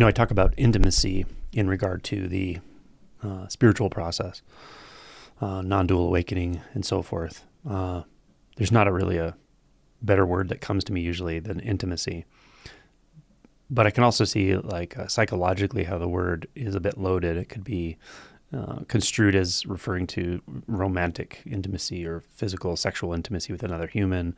I talk about intimacy in regard to the spiritual process, non-dual awakening, and so forth. There's not really a better word that comes to me usually than intimacy. But I can also see, like, psychologically how the word is a bit loaded. It could be construed as referring to romantic intimacy or physical, sexual intimacy with another human.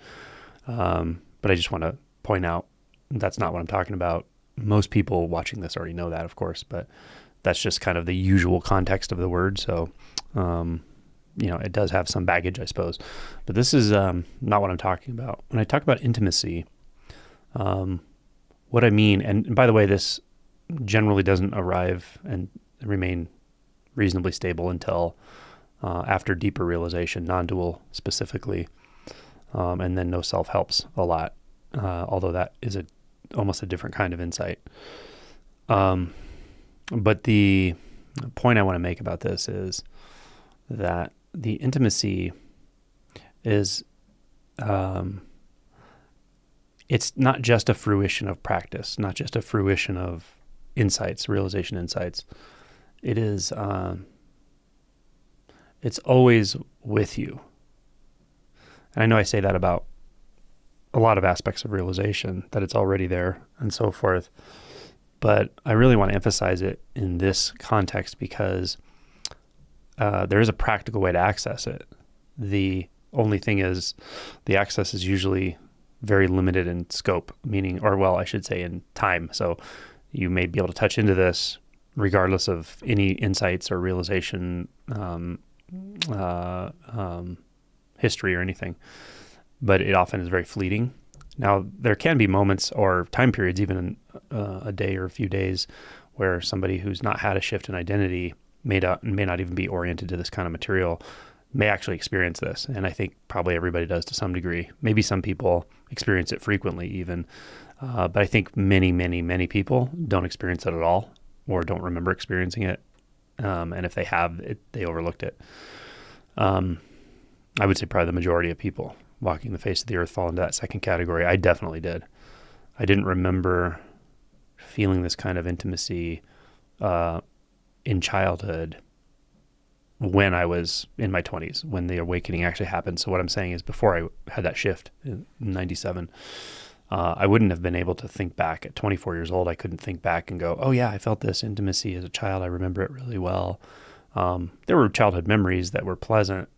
But I just want to point out that's not what I'm talking about. Most people watching this already know that, of course, but that's just kind of the usual context of the word. So, it does have some baggage, I suppose. But this is not what I'm talking about. When I talk about intimacy, what I mean, and by the way, this generally doesn't arrive and remain reasonably stable until after deeper realization, non-dual specifically, and then no self helps a lot, although that is almost a different kind of insight. But the point I want to make about this is that the intimacy is, it's not just a fruition of practice, not just a fruition of insights, realization insights. It is, it's always with you. And I know I say that about a lot of aspects of realization, that it's already there and so forth. But I really want to emphasize it in this context because there is a practical way to access it. The only thing is the access is usually very limited in scope, meaning, I should say in time. So you may be able to touch into this regardless of any insights or realization history or anything, but it often is very fleeting. Now, there can be moments or time periods, even a day or a few days, where somebody who's not had a shift in identity may not even be oriented to this kind of material may actually experience this. And I think probably everybody does to some degree. Maybe some people experience it frequently even, but I think many, many, many people don't experience it at all or don't remember experiencing it. And if they have, they overlooked it. I would say probably the majority of people walking the face of the earth fall into that second category. I definitely did. I didn't remember feeling this kind of intimacy in childhood when I was in my 20s, when the awakening actually happened. So what I'm saying is before I had that shift in 97, I wouldn't have been able to think back. At 24 years old, I couldn't think back and go, oh yeah, I felt this intimacy as a child. I remember it really well. There were childhood memories that were pleasant,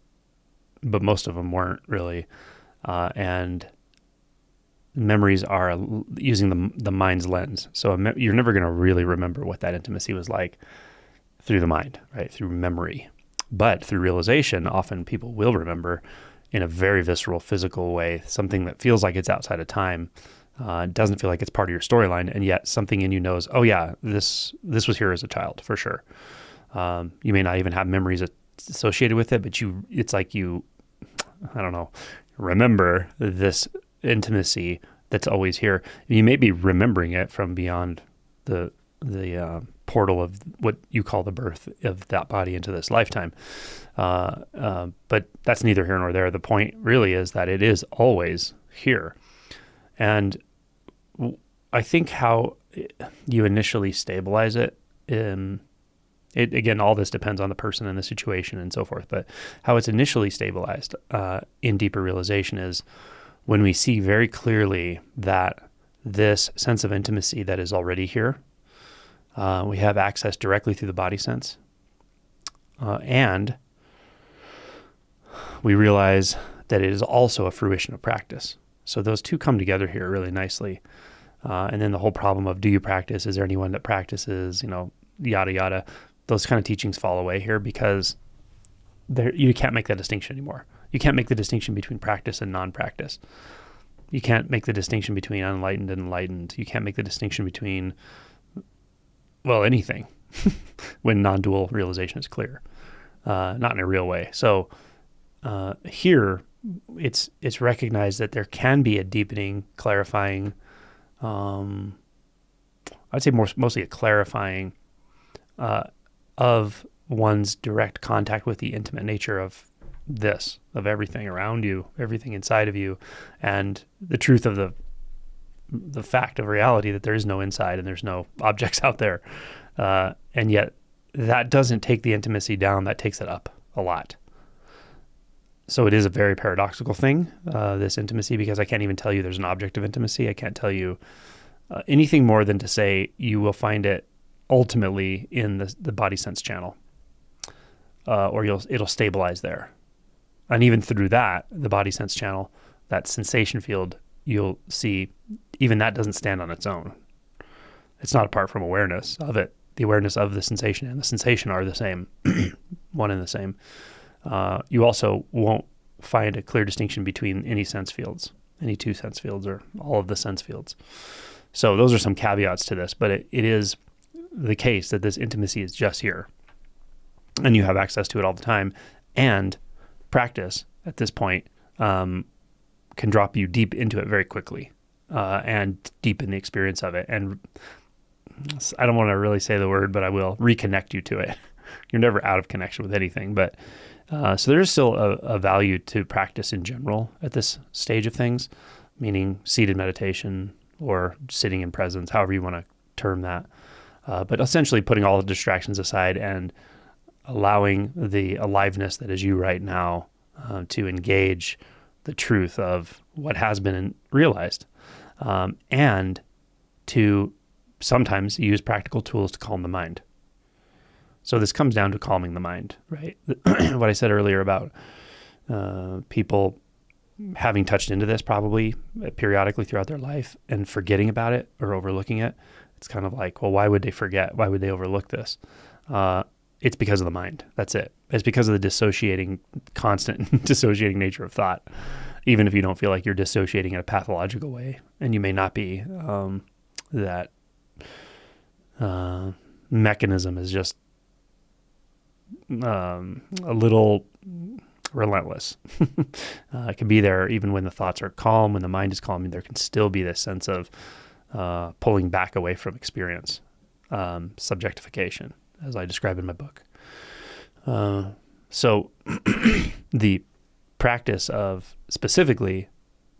but most of them weren't really. And memories are using the mind's lens. So you're never going to really remember what that intimacy was like through the mind, right? Through memory. But through realization, often people will remember in a very visceral, physical way, something that feels like it's outside of time. Doesn't feel like it's part of your storyline, and yet something in you knows, oh yeah, this was here as a child, for sure. You may not even have memories associated with it, but it's like you, I don't know, remember this intimacy that's always here. You may be remembering it from beyond the portal of what you call the birth of that body into this lifetime. But that's neither here nor there. The point really is that it is always here. And I think how you initially stabilize it, again, all this depends on the person and the situation and so forth, but how it's initially stabilized in deeper realization is when we see very clearly that this sense of intimacy that is already here, we have access directly through the body sense, and we realize that it is also a fruition of practice. So those two come together here really nicely. And then the whole problem of, do you practice? Is there anyone that practices? Yada, yada. Those kind of teachings fall away here because you can't make that distinction anymore. You can't make the distinction between practice and non-practice. You can't make the distinction between unenlightened and enlightened. You can't make the distinction between, anything when non-dual realization is clear, not in a real way. So here, it's recognized that there can be a deepening, clarifying, I'd say mostly a clarifying of one's direct contact with the intimate nature of everything around you, everything inside of you, and the truth of the fact of reality that there is no inside and there's no objects out there. And yet that doesn't take the intimacy down, that takes it up a lot. So it is a very paradoxical thing, this intimacy, because I can't even tell you there's an object of intimacy. I can't tell you anything more than to say you will find it ultimately in the body sense channel, or it'll stabilize there. And even through that, the body sense channel, that sensation field, you'll see even that doesn't stand on its own. It's not apart from awareness of it. The awareness of the sensation and the sensation are the same, one and the same. You also won't find a clear distinction between any sense fields, any two sense fields, or all of the sense fields. So those are some caveats to this, but it is the case that this intimacy is just here, and you have access to it all the time. And practice at this point can drop you deep into it very quickly, and deepen the experience of it. And I don't want to really say the word, but I will reconnect you to it. You're never out of connection with anything, but so there is still a value to practice in general at this stage of things, meaning seated meditation or sitting in presence, however you want to term that. But essentially putting all the distractions aside and allowing the aliveness that is you right now to engage the truth of what has been realized, and to sometimes use practical tools to calm the mind. So this comes down to calming the mind, right? What I said earlier about people having touched into this probably periodically throughout their life and forgetting about it or overlooking it. It's kind of like, well, why would they forget? Why would they overlook this? It's because of the mind. That's it. It's because of the constant dissociating nature of thought. Even if you don't feel like you're dissociating in a pathological way, and you may not be, that mechanism is just a little relentless. It can be there even when the thoughts are calm, when the mind is calm, and there can still be this sense of pulling back away from experience, subjectification, as I describe in my book. So the practice of specifically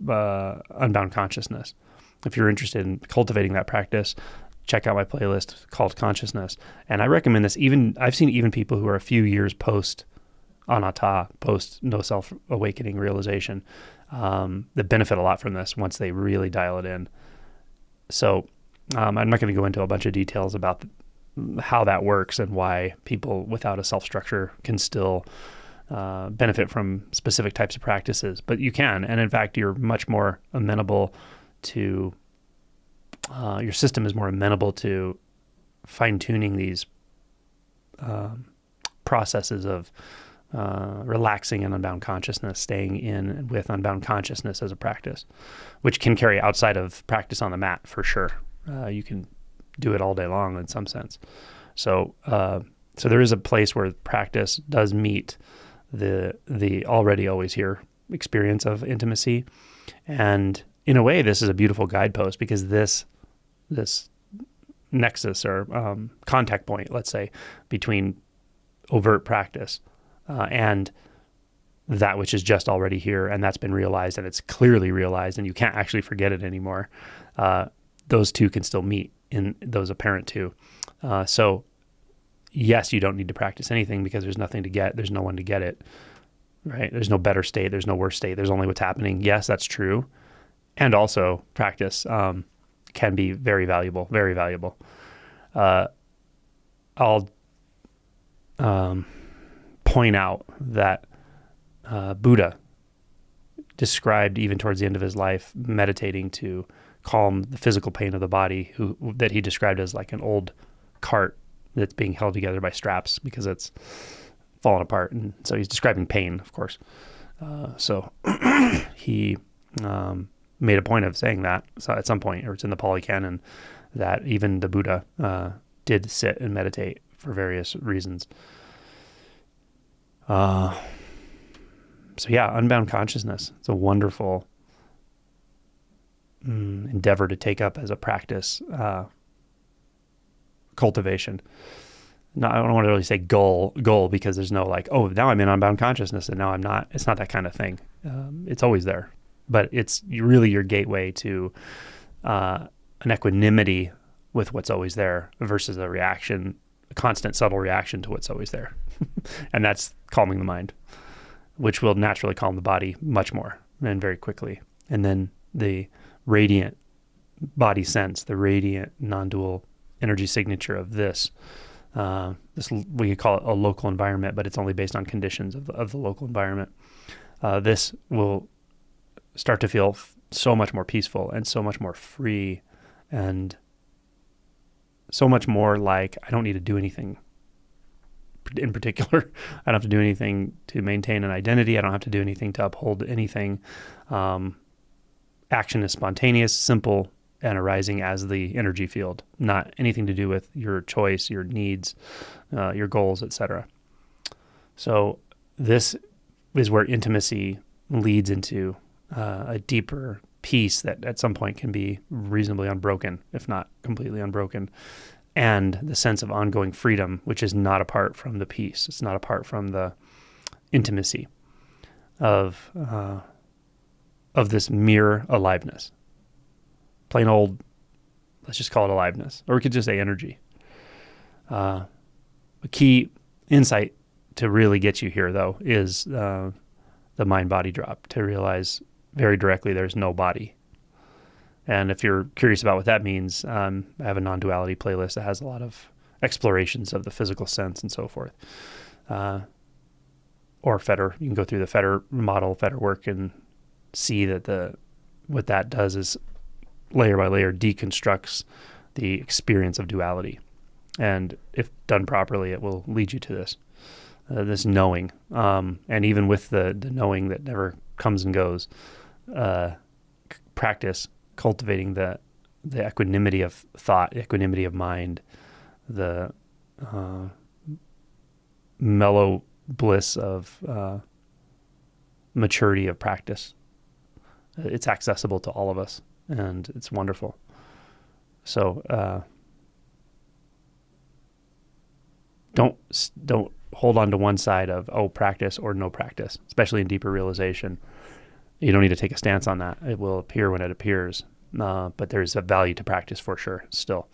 unbound consciousness, if you're interested in cultivating that practice, check out my playlist called Consciousness. And I recommend this. I've seen even people who are a few years post anatta, post no self-awakening realization, that benefit a lot from this once they really dial it in. So I'm not going to go into a bunch of details about how that works and why people without a self-structure can still benefit from specific types of practices. But you can, and in fact, you're much more amenable to, your system is more amenable to fine-tuning these processes of relaxing in unbound consciousness, staying in with unbound consciousness as a practice, which can carry outside of practice on the mat for sure. You can do it all day long in some sense. So there is a place where practice does meet the already always here experience of intimacy. And in a way, this is a beautiful guidepost, because this nexus or contact point, let's say, between overt practice and that which is just already here, and that's been realized, and it's clearly realized, and you can't actually forget it anymore. Those two can still meet in those apparent two. So yes, you don't need to practice anything because there's nothing to get. There's no one to get it, right? There's no better state. There's no worse state. There's only what's happening. Yes, that's true. And also practice can be very valuable, very valuable. I'll point out that Buddha described, even towards the end of his life, meditating to calm the physical pain of the body, that he described as like an old cart that's being held together by straps because it's fallen apart. And so he's describing pain, of course. So he made a point of saying that at some point, or it's in the Pali Canon, that even the Buddha did sit and meditate for various reasons. So yeah, unbound consciousness. It's a wonderful endeavor to take up as a practice, cultivation. No, I don't want to really say goal, because there's no like, oh, now I'm in unbound consciousness and now I'm not. It's not that kind of thing. It's always there, but it's really your gateway to an equanimity with what's always there versus a reaction, a constant subtle reaction to what's always there. And that's calming the mind, which will naturally calm the body much more and very quickly. And then the radiant body sense, the radiant non-dual energy signature of this, we could call it a local environment, but it's only based on conditions of the local environment. This will start to feel so much more peaceful and so much more free and so much more like I don't need to do anything in particular. I don't have to do anything to maintain an identity. I don't have to do anything to uphold anything. Action is spontaneous, simple, and arising as the energy field, not anything to do with your choice, your needs, your goals, etc. So this is where intimacy leads into a deeper peace that at some point can be reasonably unbroken, if not completely unbroken, and the sense of ongoing freedom, which is not apart from the peace. It's not apart from the intimacy of this mere aliveness. Plain old, let's just call it aliveness, or we could just say energy. A key insight to really get you here, though, is the mind-body drop, to realize very directly there's no body. And if you're curious about what that means, I have a non-duality playlist that has a lot of explorations of the physical sense and so forth. Or Fetter, you can go through the Fetter model, Fetter work, and see that what that does is layer by layer deconstructs the experience of duality. And if done properly, it will lead you to this knowing. And even with the knowing that never comes and goes, practice cultivating the equanimity of thought, equanimity of mind, the mellow bliss of maturity of practice. It's accessible to all of us, and it's wonderful. So don't hold on to one side of practice or no practice, especially in deeper realization. You don't need to take a stance on that. It will appear when it appears, but there's a value to practice for sure still.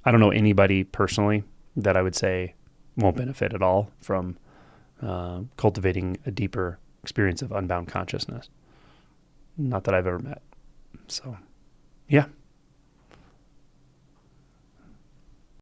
I don't know anybody personally that I would say won't benefit at all from cultivating a deeper experience of unbound consciousness. Not that I've ever met. So, yeah.